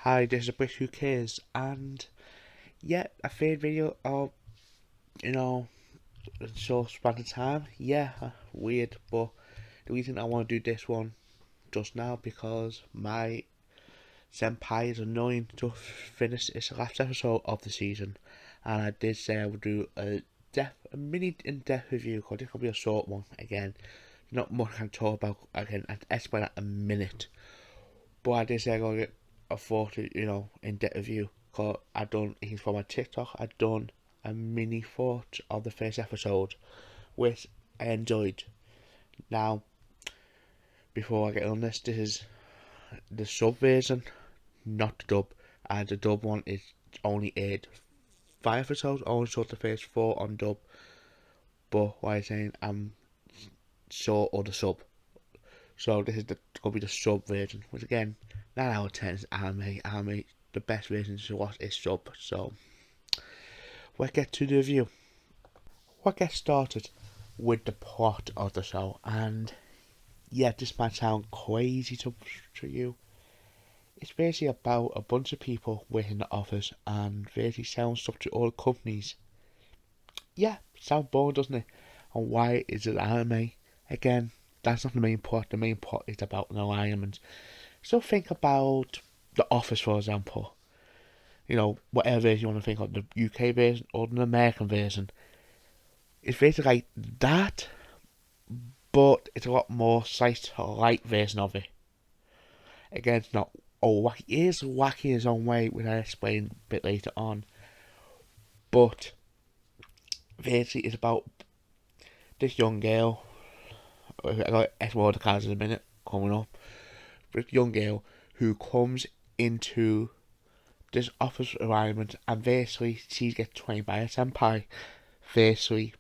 Hi, this is a Brit Who Cares, and yeah, a third video of, you know, a short span of time. Yeah, weird, but the reason I want to do this one just now because my senpai is annoying to finish. It's the last episode of the season, and I did say I would do a mini in-depth review because this will be a short one again. Not much I can talk about again. I explain that a minute. But I did say I'm gonna get a 40, in depth review. Cause I done he's for my TikTok. I done a mini thought of the first episode, which I enjoyed. Now, before I get on this is the sub version, not the dub. And the dub one is only aired 5 episodes. Only saw the first 4 on dub. But what I'm saying, I'm saw or the sub. So this is gonna be the sub version, which again, 9 out of 10 is anime. Anime, the best version to watch is sub. So we'll get to the review. We'll get started with the plot of the show, and yeah, this might sound crazy to you. It's basically about a bunch of people working in the office and basically selling stuff to all the companies. Yeah, sounds boring, doesn't it? And why is it anime? Again, that's not the main plot. The main plot is about an alignment. So think about The Office, for example. Whatever version you want to think of, the UK version or the American version. It's basically like that, but it's a lot more slice-light version of it. Again, it's not wacky. It is wacky in its own way, which I'll explain a bit later on. But basically, it's about this young girl. I got more of the cards in a minute coming up. This young girl who comes into this office environment, and basically she gets trained by a senpai. Basically,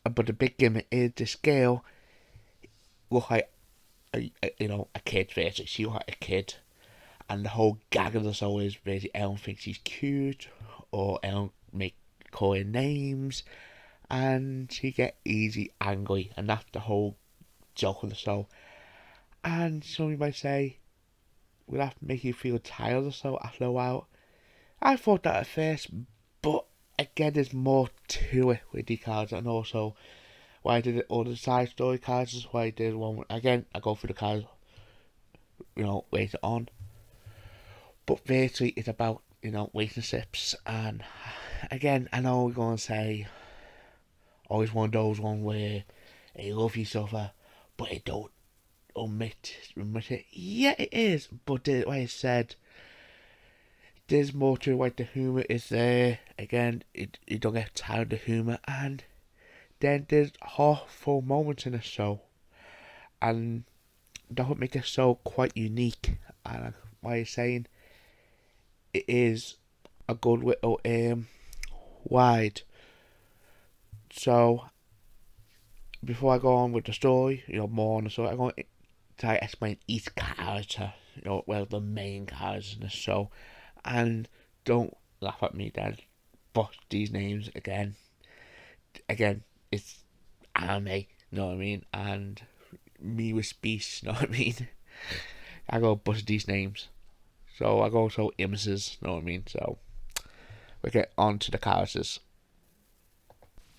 but the big gimmick is this girl look like a kid. Basically, she look like a kid, and the whole gag of the show is basically Ellen thinks she's cute, or Ellen make call her names, and she get easy angry, and that's the whole joke of the show. And somebody might say, will that make you feel tired or so after a while? I thought that at first, but again, there's more to it with the cards, and also why I did it all the side story cards is why I did one. Again, I go through the cards, later on. But basically, it's about relationships, and again, I know we're gonna say, always one of those one where they love each other, but they don't admit it. Yeah, it is, but like I said, there's more to it. Like the humor is there. Again, you don't get tired of the humor, and then there's heartful moments in the show, and that would make the show quite unique. And like I'm saying, it is a good little wide. So before I go on with the story, more on the story, I'm going to try to explain each character, the main characters in the show, and don't laugh at me then. But these names again, it's anime, you know what I mean, and me with speech, you know what I mean. I go bust these names, so I go so images, you know what I mean. So we get on to the characters.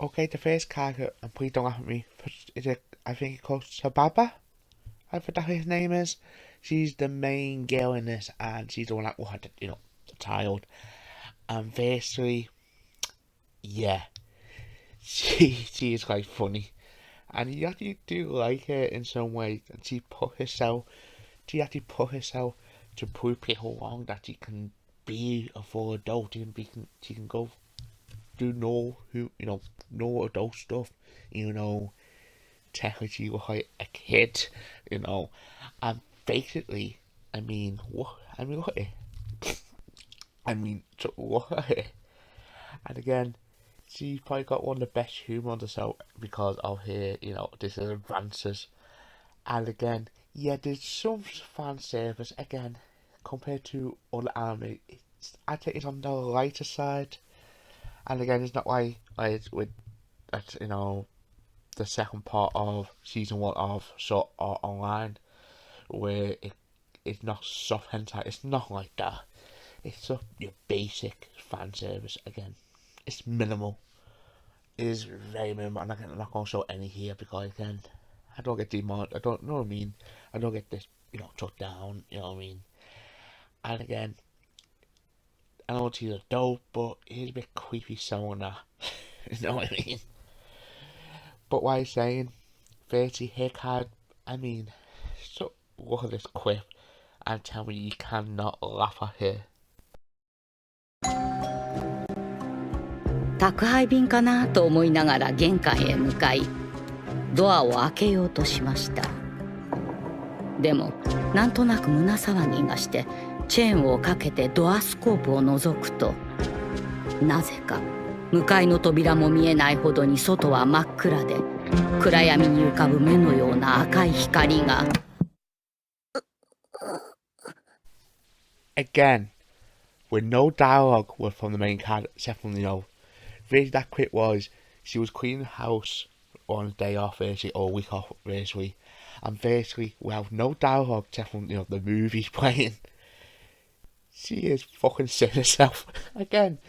Okay, the first character, and please don't laugh at me, I think it's called Sababa? I think that his name is. She's the main girl in this, and she's the one that had, the child. And basically, yeah, she is quite funny, and you actually do like her in some way. And she actually put herself to prove people wrong that she can be a full adult. She can go do no adult stuff, technically like a kid, and basically, look at it. Look at it. And again, she's probably got one of the best humour on the show because of her, this advances. And again, yeah, there's some fan service again compared to other anime. I think it's on the lighter side. And again, it's not like with the second part of season 1 of Sword Art Online, where it's not soft hentai, it's not like that. It's just your basic fan service again. It's minimal. It is very minimal, and I'm not going to show any here because again, I don't get demon. I don't know what I mean. I don't get this, took down. You know what I mean. And again, I know it's either dope, but it's a bit creepy showing that. You know what I mean. But why saying 30 hair card? I mean, so look at this quip and tell me you cannot laugh at her. 宅配便かなと思いながら玄関へ向かい、ドアを開けようとしました。でもなんとなく胸騒ぎがしてチェーンをかけてドアスコープを覗くと、なぜか向かいの扉も見えないほどに外は真っ暗で、暗闇に浮かぶ目のような赤い光が。Again, with no dialogue from the main character, except from, really that quick was, she was cleaning the house on a day off, basically, or a week off, basically, and basically, well, no dialogue, except from, the movies playing. She is fucking seeing herself. Again,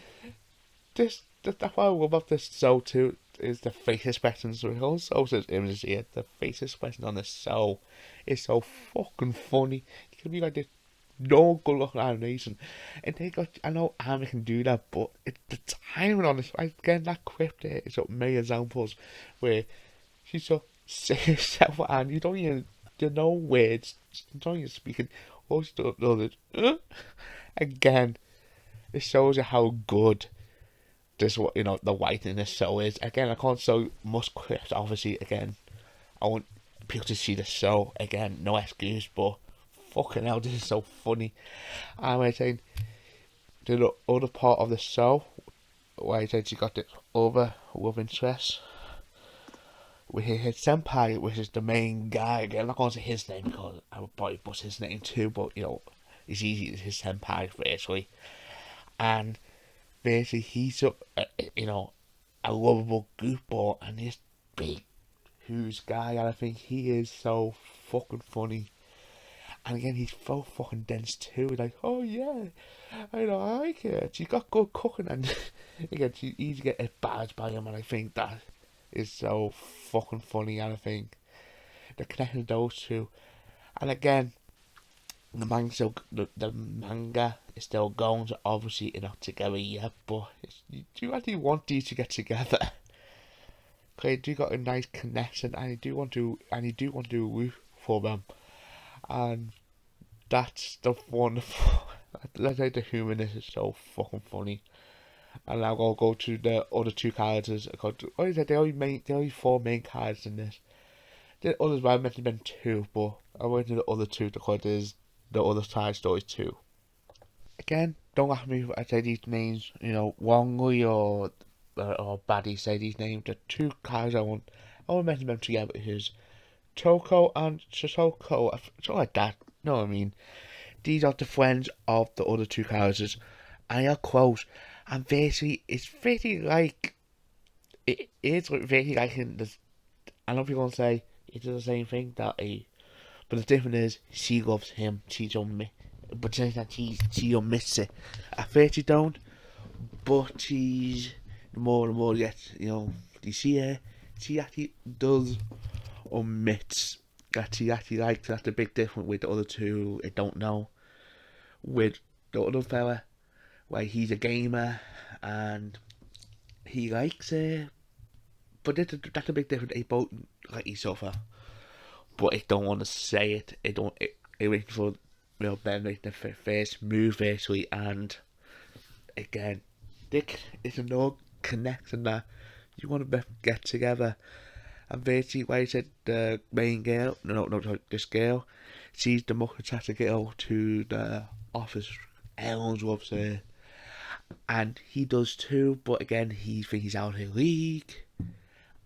that's what I love about this show too, is the face expressions. We also says images here, the face expression on the show is so fucking funny. It can be like this no good looking animation, and they got, I know anime can do that, but the timing on this, again, that clip there is up many examples where she's so seeing herself, and you don't even, there are no words, you don't even speak it, all she does is, again, it shows you how good this, the writing in this show is. Again, I can't show much clips, obviously. Again, I want people to see the show. Again, no excuse, but fucking hell, this is so funny. And I'm saying, the other part of the show, where I said she got the other love interest with his senpai, which is the main guy. Again, I'm not going to say his name because I would probably bust his name too, but it's easy, it's his senpai, basically. And basically, he's a lovable goofball, and this big, huge guy, and I think he is so fucking funny. And again, he's so fucking dense too. Like, oh yeah, I like it. She's got good cooking, and again, she's easy to get a badge by him, and I think that is so fucking funny. And I think the connection of those two, and again, the manga is still going, so obviously they're not together yet, but you do actually want these to get together. Because you do got a nice connection, and you do want to root for them, and that's the wonderful. Let's say the humour is so fucking funny. And now I'll go to the other two characters. There are only four main characters in this. The others were meant to be two, but I went to the other two because there's the other side stories too. Again, don't ask me if I say these names, wrongly or badly say these names. The two characters I want mention them together is Toko and Shisoko, something like that. You know what I mean? These are the friends of the other two characters, and they are close. And basically, it's basically like in this. I know people gonna say it's the same thing but the difference is she loves him. She's but she admits it. At first she don't, but she's the more and more gets, you see her. She actually does admit that she actually likes. That's the big difference with the other two. I don't know. With the other fella, where he's a gamer and he likes her, but that's a big difference. They both like each other, but I don't want to say it. I wait for Ben make the first move basically, and again, Dick is another connection that you want to get together. And basically, like I said, the main girl, this girl, she's the most attractive girl to the office. Everyone loves her, and he does too. But again, he thinks he's out of her league,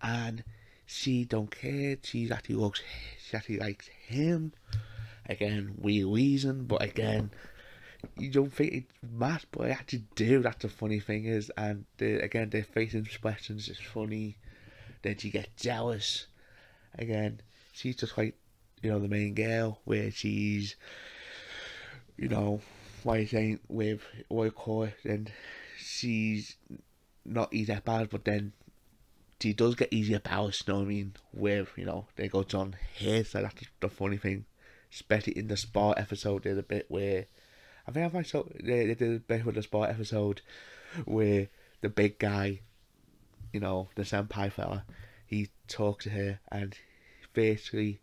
and she don't care. She actually likes him. Again, weird reason, but again, you don't think it's mad, but I actually do. That's the funny thing is, and again, their face expressions is funny. Then she gets jealous. Again, she's just like, the main girl, where she's you know, why you saying with what you call it, and she's not easy bad, but then she does get easier powers, you know what I mean? With, you know, they go on here, so that's the funny thing. Especially in the sport episode, there's a bit where I think I saw they did a bit with the sport episode where the big guy, you know, the senpai fella, he talked to her and basically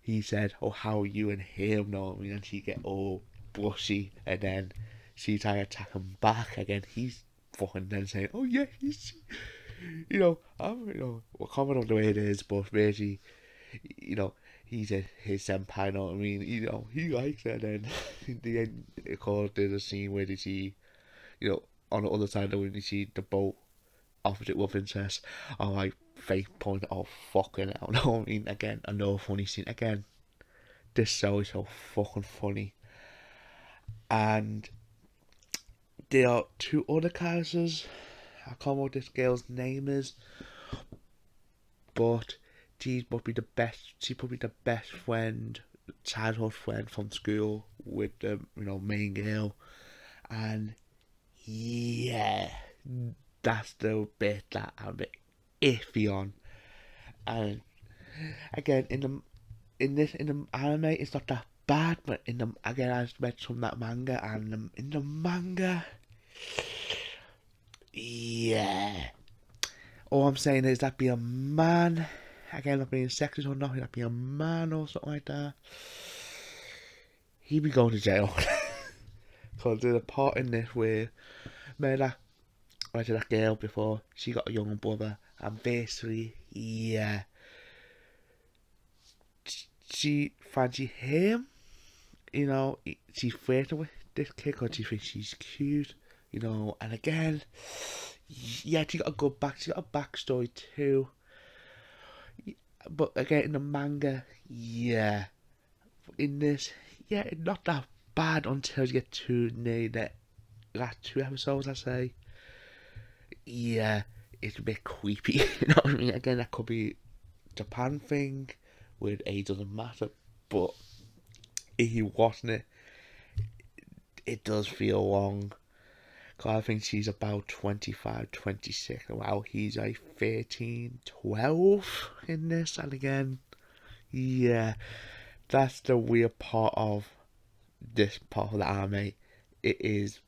he said, "Oh, how are you and him?" Know what I mean? And she get all blushy, and then she try to attack him back again. He's fucking then saying, "Oh yeah, he's," you know, I'm, you know, well, comment on the way it is, but basically, you know, he's his senpai. Know what I mean? You know, he likes it. And then in the end, of course, there's a scene where they see, you know, on the other side of the window, you see the boat opposite love interest. I'm like, fake point. Oh fucking hell! Know what I mean? Again, another funny scene. Again, this show is so fucking funny. And there are two other characters. I can't remember what this girl's name is, but she must be the best. She probably the best friend, childhood friend from school with the, you know, main girl. And yeah, that's the bit that I'm a bit iffy on. And again, in the anime, it's not that bad, but in the again, I read from that manga, and in the manga, yeah. All I'm saying is that be a man. Again, not being sexist or nothing, that be a man or something like that. He'd be going to jail. Because there's a part in this where, remember that, I said that girl before, she got a younger brother, and basically, yeah, she fancy him. You know, she flirted with this kid because she thinks she's cute. You know, and again, yeah, she got a good back. She got a backstory too. But again, in the manga, yeah, in this, yeah, not that bad until you get to near the last two episodes. I say, yeah, it's a bit creepy. You know what I mean? Again, that could be Japan thing, with age doesn't matter, but if you watching it, it does feel long. Cause I think she's about 25, 26. Wow, he's like 13, 12 in this. And again, yeah, that's the weird part of this part of the anime. It is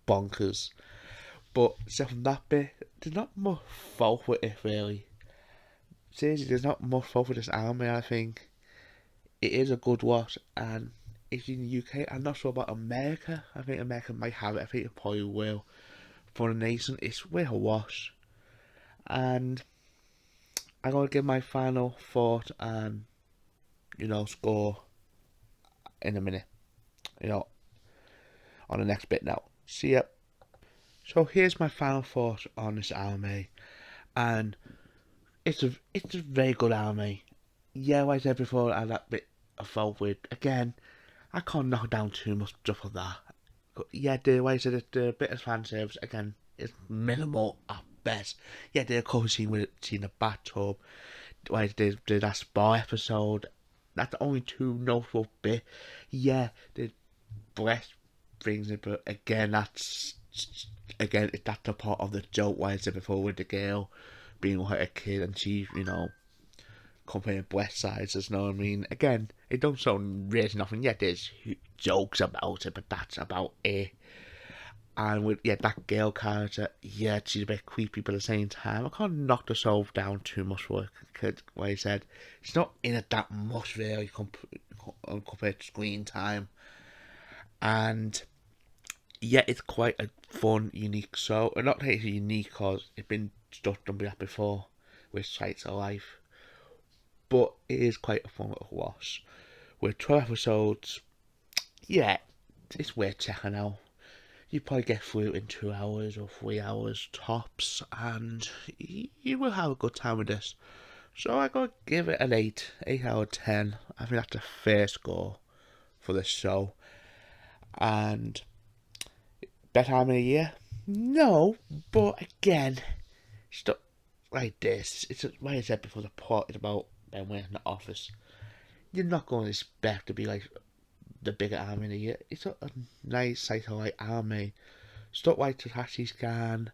bonkers. But except from that bit, there's not much fault with it really. Seriously, there's not much fault with this anime. I think it is a good watch, and it's in the UK. I'm not sure about America. I think America might have it. I think it probably will. Funimation, it's worth a watch. And I'm gonna give my final thought and, you know, score in a minute. You know, on the next bit now. See ya. So here's my final thought on this anime, and it's a very good anime. Yeah, like I said before, I had that bit of fault with. Again, I can't knock down too much stuff of that. But yeah, the way I said, the bit of fan service again is minimal at best. Yeah, the cover scene with seeing the bathtub, like the that spa episode. That's the only two notable bit. Yeah, the breast brings it, but again, that's the part of the joke. Why I said before with the girl being like a kid and she, you know, comparing breast sizes. You know what I mean? Again, it don't sound really nothing. Yeah, there's jokes about it, but that's about it. And with that girl character, yeah, she's a bit creepy, but at the same time, I can't knock the soul down too much for it. Because, like I said, she's not in it that much really compared to screen time. And yeah, it's quite a fun, unique show. And not that it's unique because it's been stuff done before with Sights of Life, but it is quite a fun little watch. With 12 episodes, yeah, it's worth checking out. You probably get through in 2 hours or 3 hours tops, and you will have a good time with this. So I gotta give it an 8 out of 10. I think that's a fair score for this show. And best time of the year? No, but again, stuff like this. It's like I said before. The plot is about them in the office. You're not going to expect to be like the bigger anime of the year. It's a nice cycle like anime, stuff like Takagi-san,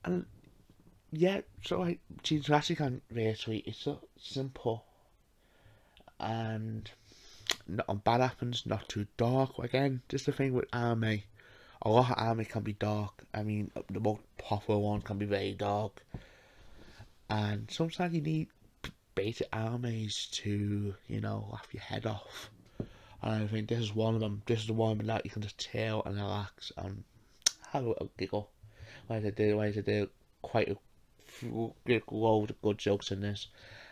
and yeah, so like Takagi-san very sweet. It's so simple and not bad happens, not too dark. Again, just the thing with anime. A lot of anime can be dark. I mean, the most popular one can be very dark, and sometimes you need basic animes to, laugh your head off. And I think this is one of them. This is the one that you can just chill and relax and have a little giggle. Like they do quite a load of good jokes in this,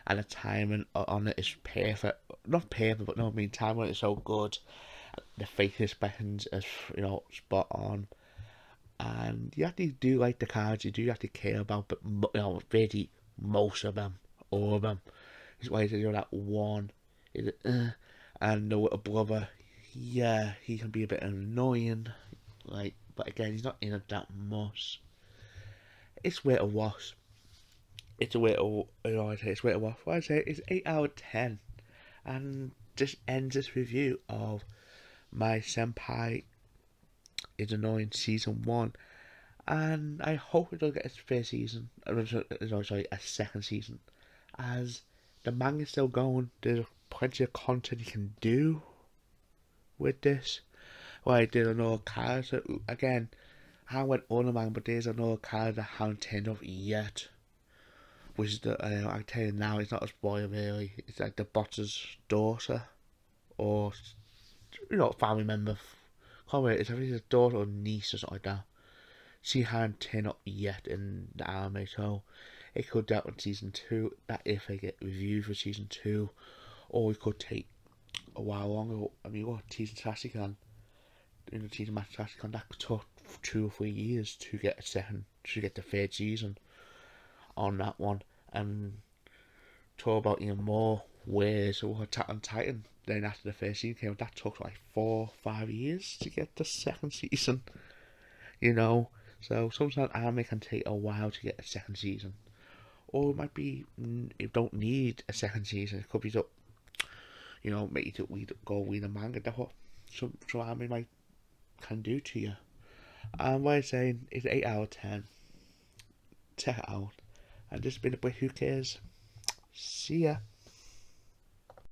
and the timing on it is perfect. Not perfect, but no, I mean timing on it is so good. The face expressions is spot on, and you actually do like the cards. You do have to care about, but really most of them, all of them. It's why you know that one is it, and the little brother. Yeah, he can be a bit annoying, like, but again, he's not in it that much. It's worth a watch. It's a way to, it's way to watch. What I say is 8 out of 10, and just ends this review of my Senpai is Annoying season 1, and I hope it'll get its first season. Sorry, a second season, as the manga's still going. There's plenty of content you can do with this. Well, I did another character again. I went on the manga, but there's another character that haven't turned up yet. Which is the I tell you now, it's not a spoiler really. It's like the boss's daughter, or family member. Can't wait. It's I think his daughter or niece or something like that. She hadn't turned up yet in the anime, so it could out in season 2. That if they get reviews for season 2, or it could take a while longer. I mean, what season Sassican in the season match Sassican that took 2 or 3 years to get the third season on that one, and talk about even more ways of Attack on Titan. Then after the first season came out, that took like 4 or 5 years to get the second season. So sometimes anime can take a while to get a second season, or it might be you don't need a second season. It could be make you to go read a manga. That's what some anime might can do to you. And what I'm saying is 8 out of 10. Check it out. And this has been a bit. Who cares? See ya.